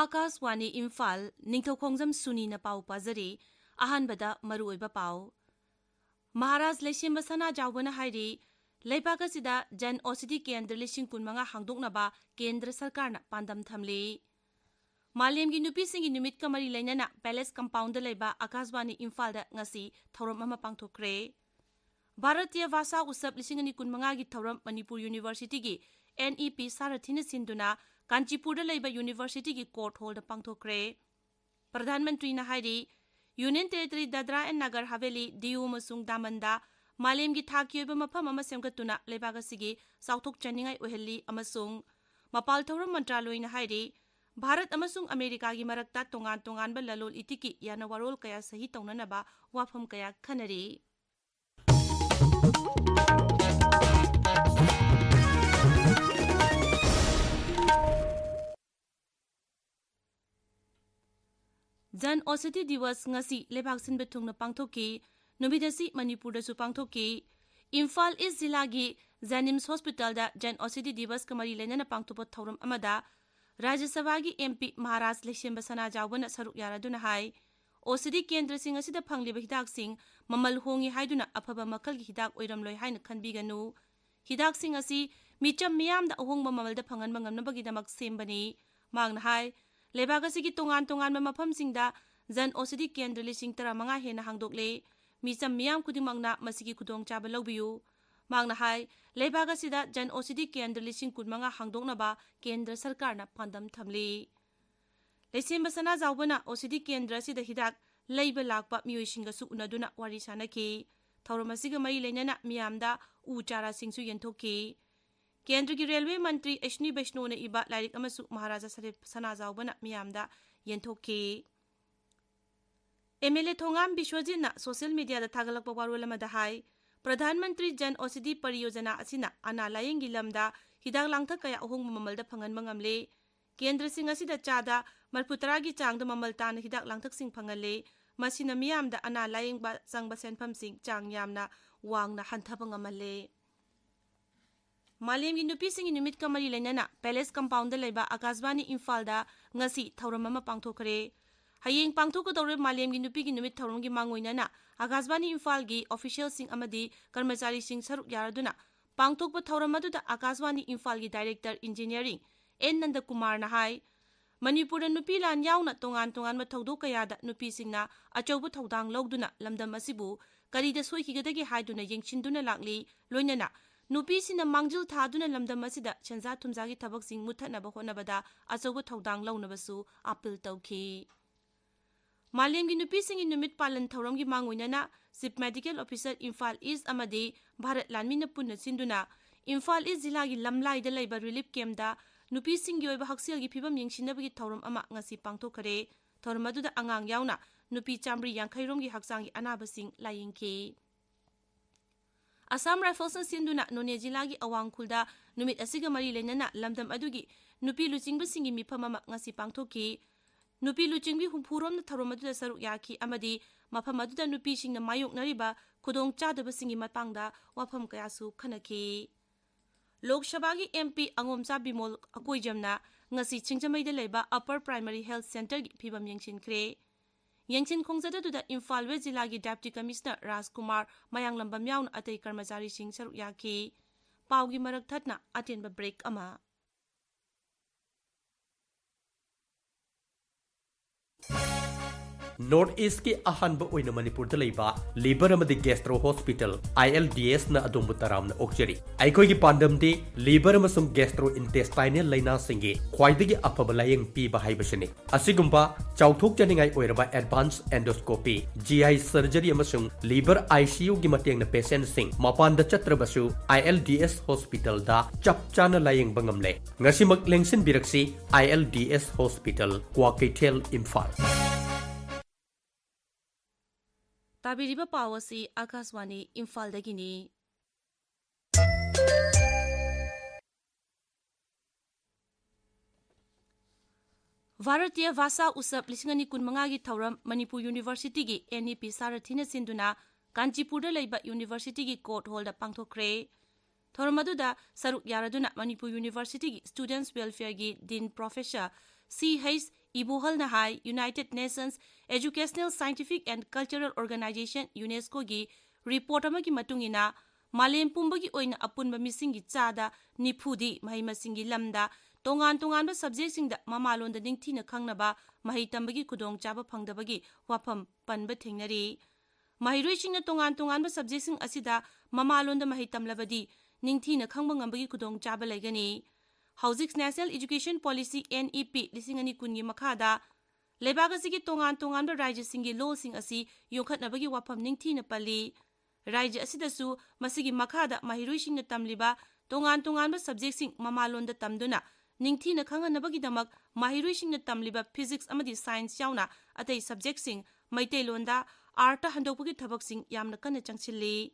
Akaswani Imphal Ningthokongzam Suni na pau pazari ahanbada maruoiba pau Maharaj Leishimba Sana Jawbana hairi Leibakasida Jan Osidi Kendra Lishing Kunmanga Hangdoknaba Kendra Sarkarna Pandam Thamli Malemgi nupi singi numit kamari lainana Palace Compound leba Akaswani Imphal da ngasi thoram ama pangthokre Bharatiya Vasa Usap Lishingani Kunmanga gi thoram Manipur University gi NEP Sarathina Sinduna Kanchipur leba University gi court hall da pangthokre Pradhan Mantri na hairi Union Territory Dadra and Nagar Haveli Diu Masung Damanda Malemgi Thakyoba Mapam ama semgatuna lebagasigi Southok Chaningai Oheli amasung Mapal Thoram Mantraloy na hairi Bharat amasung Amerika gi marakta tongan ba lalol itiki yana warol kaya sahi taunanaba wafam kaya khanari Jan Oseti Diwas ngasi lebaksin betungna pangthoki numidasi Manipur da su pangthoki Imphal East Zilagi Janims Hospital da Jan Oseti Diwas kamari lenana pangthopa thoram amada Rajya Sabha gi MP Maharaj Leishimba Sana Jawbana saruk yaraduna hai OCD Kendra sing asida phangliba hidak sing mamal hongi haiduna afaba makal gi hidak oiramloi haina khanbiganu hidak sing asi micham miyam da ahongba mamal da phangan mangamnabagi damak sembani mangna hai Lebagasi gi tongan mafam singda Jan OCD Kendra lising tara manga hena hangdokle micham miyam kudimangna masigi kudong chaba lawbiu mangna hai Lebagasi da Jan OCD Kendra lising kudmanga hangdoknaba Kendra Sarkarna pandam thamli Leishimba Sana Jawbana OCD Kendra sida hidak leiba lakpa miyoishinga su unaduna wari sanaki thauramasiga mai leinana miyamda u chara singsu yenthokki Kendra ki Railway Mantri Ashni Vaishno na iba lairik amasu Maharaja Sana Jawbana miyamda yenthokki MLA Thongam Bishwajit na social media da thagalakpa warol amada hai Pradhan Mantri Jan OCD Pariyojana asina ana layingi lamda hidak langthak kaya ahong mamalda phangan mangamle Kendra sing asida chada marputara gi changda mamal tan hidak langthak sing phangale masina miyamda ana laying ba changba senpham sing chang yamna wangna hanthaba ngamale Malemgi nupi singi numit kamari lainana Palace Compound da leba Akaswani Imphal da ngasi thoram ama pangthokre hayeng pangthokadore Malemgi nupi gi numit thoram gi mangoinana Akaswani Imphal gi official sing amadi karmachari sing saruk yaraduna pangthokpa thoram aduda Akaswani Imphal gi Director Engineering N Nanda Kumar na hai Manipur nupi lan yauna tongan mathaudo kayada nupi singna achaubu thaudang lawduna lamdam asibu karida soikigadagi haiduna yengchinduna lakli loinana nupi sina mangjil thaduna lamdam asida chanza thumjagi thabak sing muthanaba honabada achaubu thaudang lawnabasu appeal tawki Malemgi nupi singi numit palan thauramgi mangoinana Chief Medical Officer Imphal East amadi Bharat Lanmina punna sinduna Imphal East jilagi lamlai da laiba relief camp da nupi singi oiba haksel gi phibam yengsinabagi thauram ama ngasi pangthokare thauram aduda angang yauna nupi chamri yankairom gi haksangi anaba sing layingki Assam Rifles sinduna None jilagi awang khulda numit asiga mari lenana lamdam adugi nupi luchingba singi mifam ama ngasi pangthoki nupi luchingbi humpurom na thauram aduda saruk yaki amadi mafam aduda nupi singna mayok nariba khudong chadaba singi matangda wafam kayasu khanaki Lok Sabha gi MP Angomcha Bimol Akoijamna ngasi Chingchamai da leba Upper Primary Health Center gi phibam yengchinkhre yengchin khongjada duda Imphal West Jilla gi Deputy Commissioner Rajkumar Mayang Lambam yaun atai karmachari sing saruk yaki pawgi marak thatna atenba break ama North East ki ahanba oina Manipur da leiba Liver amadi Gastro Hospital ILDS na adongbu taramna okjari aikoi gi pandam di liver amasung gastrointestinal laina singi khwaidagi afaba layeng piba haibashini asigumba chauthok janingai oiraba advanced endoscopy GI surgery amasung liver ICU gi mateng na patient sing mapan da chatrabasu ILDS Hospital da chapchana layeng bangamle ngasimak lengsin biraksi ILDS Hospital Kwakaitel Imphal Tabiriba pawasi Akaswani Imphal dagini Bharatiya Vasa Usap Lisingani Kunmanga gi Thauram Manipur University gi NEP Sarathina Sinduna Kanchipur da laiba University gi court hall da pangthokre Thauramadu da saruk yaraduna Manipur University gi Students Welfare gi Dean Professor C.H. Ibuhal Nahai, United Nations Educational, Scientific and Cultural Organization UNESCO gi report amagi matungina Malem pumbagi oina apunba misingi chada nipudi mahi masingi lamda tongan ba subject singda mamalonda ningthina khangnaba mahi tambagi kudong chaba phangdabagi wafam panba thengnari mahiroi singna tongan ba subject sing asida mamalonda mahi tamlabadi ningthina khangba ngambagi kudong chaba laigani Housing National Education Policy NEP lisingani kungi makhada lebagasi tongan ba rajya singi law sing asi yongkhatnabagi wafam ningthina pali Rajya asidasu masigi makhada mahiroi singna tamliba tongan ba subject sing mamalonda tamduna ningthina khanganabagi damak mahiroi singna tamliba physics amadi science yauna atai subject sing maitailonda arta handopagi thabak sing yamna kana changchilli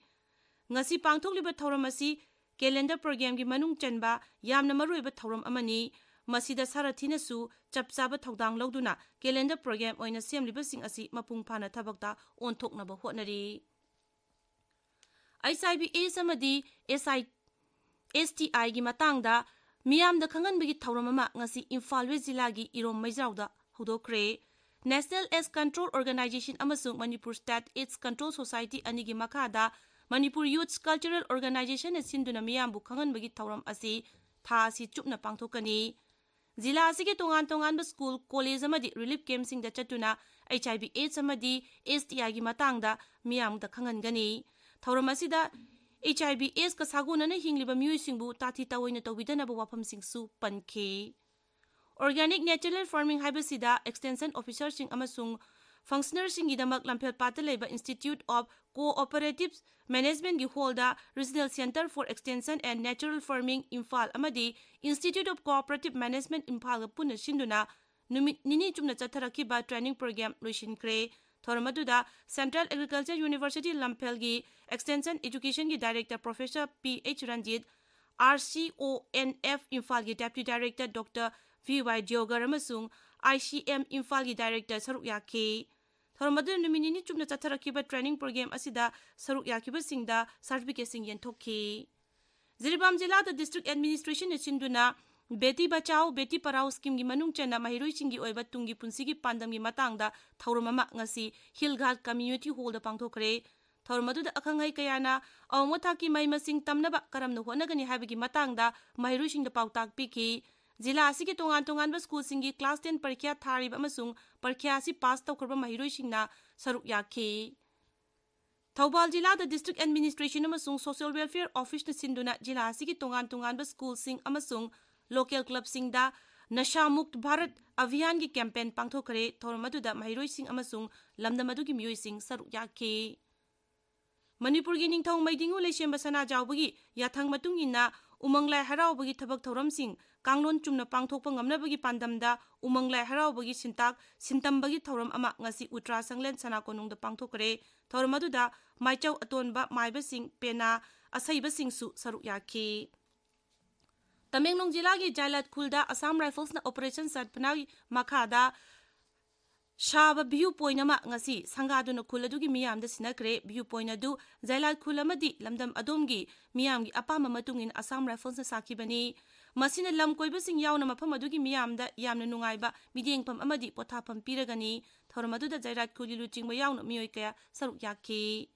ngasi pangthokliba thoram asi calendar program gi manung chanba yamna maruiba thoram amani masida sarathina su chapchaba thodang loduna calendar program oina semliba sing asi mapung phana thabakta onthoknaba hotnari ICBA samadi STI gi matangda miyamda khanganbagi thauramama ngasi Imphal Zilla gi Irom Maizrawda hodokre National AIDS Control Organization amasung Manipur State AIDS Control Society anigi makhada Manipur Youth Cultural Organization sinduna miyambu khanganbagi thauram asi tha asi chupna pangthokani Zilla asigi tongan ba school college amadi relief camp sing da chatuna HIV AIDS amadi STI gi matangda miyamda khangangani Thauram asida HIV AIDS ka sagunana hingliba miyoi singbu tati tawoina tawbidanaba wafam singsu pankhe Organic Natural Farming haibasida extension officer sing amasung functioner singidamak lampel pata leba Institute of Cooperative Management gi holda Regional Center for Extension and Natural Farming Imphal amadi Institute of Cooperative Management Imphal punna sinduna nini chumna chatharakiba training program loishinkre Thoramaduda Central Agriculture University Lampel gi Extension Education gi Director Professor P.H. Ranjit RCONF Imphal gi Deputy Director Dr. V.Y. Diogar amasung ICM Imphal gi Director Saruk Yake Thoramadu numinini chumna chatharakiba training program asida Saruk Yakiba singda certificate sing yenthokhe Ziribam Jilla the District Administration sinduna Beti Bachao Beti Parao scheme gi manung chana mahiroi singi oiba tungi punsigi pandam gi matangda thauramama ngasi Hillghat Community Hall da pangthokre Thauramadu da akhangai kayana awmothaki mai masing tamnaba karamna honagani habigi matangda mahiroi sing da pautak piki Zilla asigi tongan ba school singi class 10 parikya tharib amasung parikya asi pass tawkarba mahiroi singna saruk yakhe Thaubal Jilla the District Administration amasung Social Welfare Office na sinduna Jilla asigi tongan ba school sing amasung Local club singda Nasha Mukt Bharat Abhiyan gi campaign pangthokare Thoramaduda mahiroi sing amasung lamdamadu gi miyoi sing saruk yakhe Manipur gi ningthau maidingu leishemba sana jawbagi yathang matung inna umanglai haraubagi thabak thoram sing kanglon chumna pangthokpa ngamnabagi pandamda umanglai haraubagi sintambagi thoram ama ngasi Utra Sanglen sana konungda pangthokare Thoramaduda maichau atonba maiba sing pena asaiba sing su saruk yakhe Tamenglong Jilla gi Jailat Khulda Assam Rifles na Operation Satpanagi makhada Shaba viewpoint ama ngasi sangaduna khuladugi miyamda sinakre viewpoint adu Jailat Khulamadi lamdam adomgi miyamgi apama matungin Assam Rifles na sakibani masina lam koiba sing yauna mafam adugi miyamda yamna nungaiba midengpam amadi pothapam piragani Thoramaduda Jailat Khulilu chingba yauna miyoi kaya saruk yakhe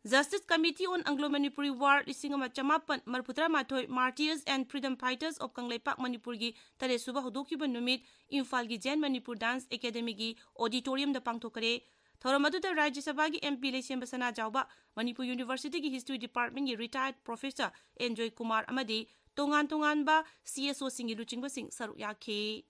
Justice Committee on Anglo-Manipuri War Isingama Chamapan Marputra Mathoi Martyrs and Freedom Fighters of Kangleipak Manipur gi Tare Suba Hodokiba Numit Imphal gi Jain Manipur Dance Academy gi Auditorium da pangthokare Thoramaduda Rajya Sabha gi MP Leishemba Sana Jawba Manipur University gi History Department gi Retired Professor Enjoy Kumar amadi tongan ba CSO singi luchingba sing saruk yakhe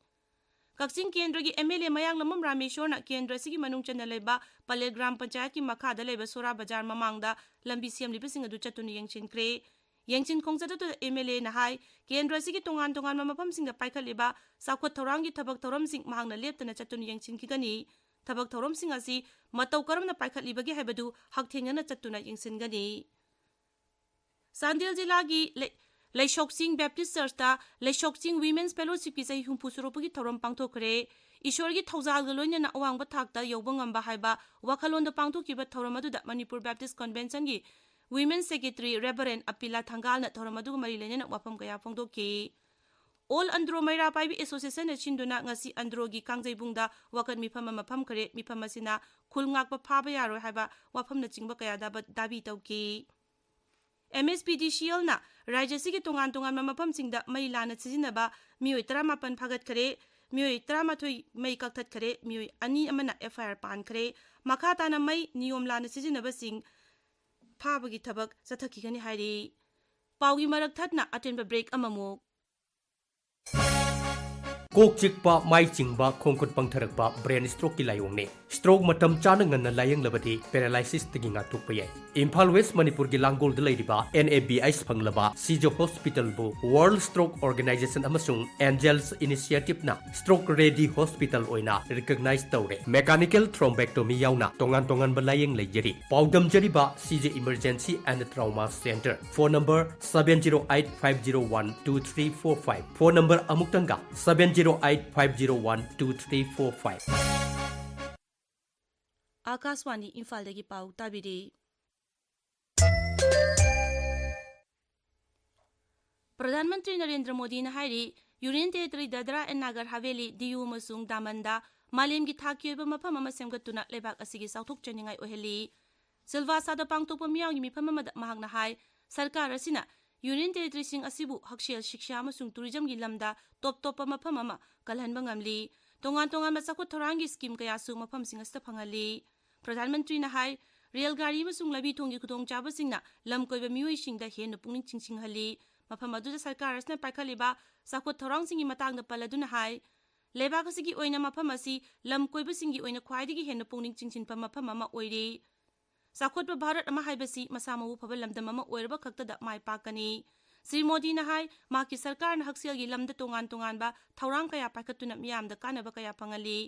Kakching Kendra gi MLA Mayang Lamam Rameshwar na Kendra sigi manung chana leba Palel Gram Panchayat ki makhada leba Sora Bazar mamangda lambi siam liba singa du chatuni yengchin kre yengchin khongchata to MLA na hai Kendra sigi tongan mamapam singa paikha leba sakhwat thorang gi thabak thoram sing mahangna leptana chatuni yengchin ki gani thabak thoram sing asi matau karamna paikha liba gi haibadu hakthengna chatuna yengsin gani Sandil Jilla gi Laishok Singh Baptist Church ta Laishok Singh Women's Fellowship ki sai humpu suropugi thoram pangthokre Ishwar gi thawjal ga loina na awang ba thakta yobang amba haiba wakhalon da pangthokiba thoram adu da Manipur Baptist Convention gi Women's Secretary Reverend Apila Thangal na thoram adu mari lena na wapam kaya phongdoki All Andro Maira Paibi Association Chinduna ngasi Androgi Kangjebungda wakat mifam mafam kare mifam asina khulngak pa phaba yaro haiba wafam na chingba kaya dabi tauki. MSPDCL na Rajasigi Tongan mafam singda mai lana sizinaba mioi 18 phagat kare mioi 13 mai kaktat kare mioi ani amana FIR pan kare makata na mai niyom lana sizinaba sing phabagi thabak sathaki gani hairi. Paugi marak thatna atenba break amamuk. Kok chikpa mai chingba khongkut pangtharakpa brain stroke ki layong ne stroke matam chana nganna layang labati paralysis tigi nga tukpa yai Imphal West Manipur gi Langgol de laidiba NABI phanglaba Sijo Hospital bu World Stroke Organization amasung Angels Initiative na Stroke Ready Hospital oina recognize tawre mechanical thrombectomy yauna tongan ba layang leijeri paudam jeriba CJ Emergency and Trauma Center phone number 7085012345 phone number amuktanga 085012345 Akaswani Imphal dagi pau tabiri. Pradhan Mantri Narendra Modi na hairi Union Territory Dadra and Nagar Haveli Diu Masung Damanda Malim gi thakyoba mafam ama semgatuna lebak asigi sauthok chaningai oheli Silva sada pangtokpa miyaw gi mifam ama mahakna hai sarkar asina Union Territory sing asibu hakshel shiksha amasung tourism gi lamda top mafam ama kalhanba ngamli tongan masakut thorangi scheme kaya su mafam sing asta phangali Pradhan Mantri na hai rail gari masung labi thongi khudong chaba singna lam koiba mioi singda hen pungning chingching hali mafam adu sarkar asna pakhaliba sakut thorang singi matangda paladuna hai lebak asigi oina mafam asi lam koiba singi oina khwaidigi hen pungning chingchin pa mafam ama oiri Sakotba Bharat ama haibasi masamawu phaba lamdam ama oirba khaktada mai pakani Sri Modi na hai maki sarkar na haksel gi lamda tongan ba thaurang kaya pakatuna miyamda kanaba kaya phangali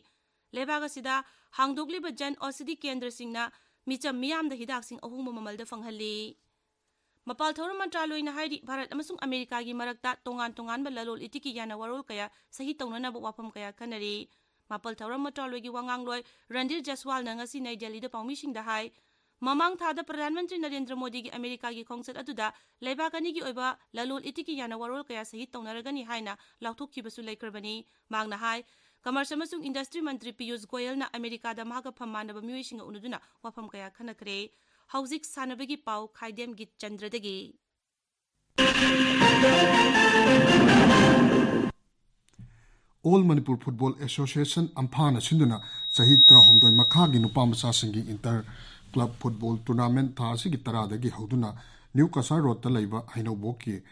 lebaga sida hangdokliba jan ausidi kendra singna micham miyamda hidak sing ahungma mamalda phanghali Mapal Thoram Mantraloy na hairi Bharat amasung Amerika gi marakta tongan ba lalol itiki yana warol kaya sahi tawnana ba wapam kaya kanari Mapal Thoram Mantraloy gi wangangloi Randir Jaswal na ngasi Nai Delhi da pawmising da hai Mamang thada Pradhan Mantri Narendra Modi gi Amerika gi khongsat aduda leibakani gi oiba lalol itiki yana warol kaya sahi tawnaragani haina lauthokki basu laikrabani magna hai Commerce amasung Industry Mantri Piyush Goyal na Amerika da mahaga phammanaba miyoisinga unuduna wapam kaya khanakre Hauzik sanabagi pau Khaidem Geetchandra dagi All Manipur Football Association Amphana Sinduna Sahi Trahomdoi Makhagi Nupamasa Singi Inter Club Football Tournament Thasi Gitaradagi Hauduna New Kasar Road Talaiba Haino Boki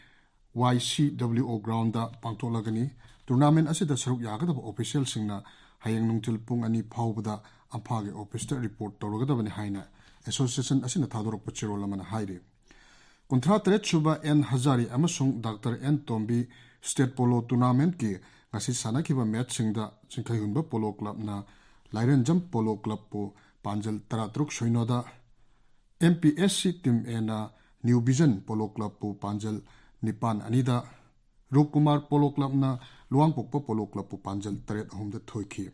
YCWO Ground da Pangtolagani Tournament Asida Saruk Yagada official singna Hayang Nungtil Pung Ani Paubada Amphagi officer report Torogadabani Haina Association Asina Thadorok Pachiro Lamana Haide Kontra Tret Suba N Hazari Amasung Dr. N Tombi State Polo Tournament ki ngasi sanakiba match singda Chingkhayunba Polo Club na Lairen Jump Polo Club po Panjal Taratruk Shoinoda MPSC Team A na New Vision Polo Club po Panjal Nipan Anida Rukumar Polo Club na Luangpokpa Polo Club po Panjal Taret Home the Thoiki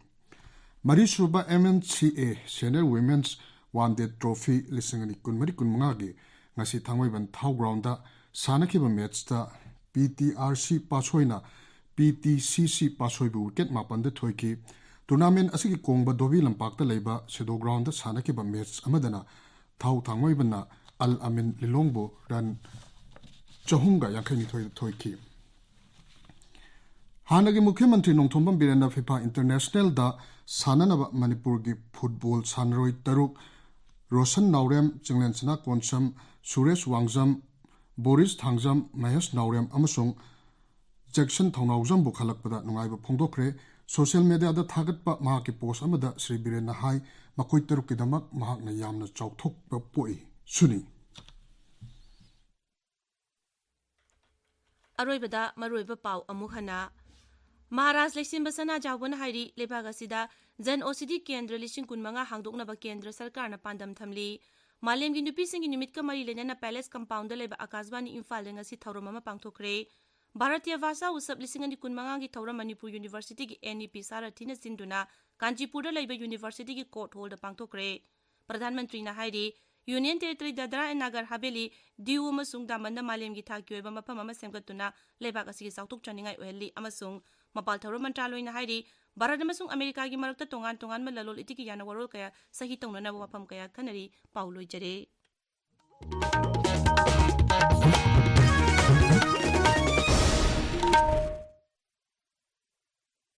Marisuba MNCA Senior Women's One Day Trophy Lisingani Kunmari Kunmangagi ngasi Thangwaiban Thau Ground da sanakiba match da PTRC Pasoina PTCC Pasoibu wicket mapanda thoiki tournament asigi kongba dobi lampak ta leiba sedo ground da sanakiba match amadana thau thangwaibanna Al Amin Lilongbo ran chahunga yankhani thoiki Hanagi Mukhyamantri Nongthombam Birenda FIFA International da sananaba Manipur gi football sanroi taruk Roshan Naurem Chinglansana Konsam Suresh Wangjam Boris Thangjam Mahesh Naurem amasung Jackson Thongaujam Bukhalakpada Nungaiba Pongdokre social media da thagatpa mahaki post amada Sri Birena Hai Makoi Tarukidamak Mahakna Yamna Chauthokpa Poi Suni Aroibada Maroiba Pau Amukhana Maharashtra Leksimba Sana Jawban Hairi Lebaga Sida Jan OCD Kendra Lishing Kunmanga Hangdoknaba Kendra Sarkar na Pandam Thamli Malem gi nupi singi nimit ka mari lena na Palace Compound leba Akasbani Imphal lenga si thawrama pangthokre Bharatiya Vasa Usap lisingani kunmanga gi thawra Manipur University gi NEP Sarathina Sinduna Kanchipur leba University gi court hall da pangthokre Pradhan Mantri na hairi union territory Dadra and Nagar Haveli Diu अमसुंग दामन मालेमगी थाकी ओइबा मफम अमा सेमगतुना लेबाक असि साउथुक चनिंगाई ओहली अमसुंग मपाल Thor मंत्रालयना हाइरी Bharat अमसुंग America की मरक्ता तोंगान तोंगान ललोल इतिकी याना वरोल कया सही तौनना वफम कया खनरी पाउ लोइजरे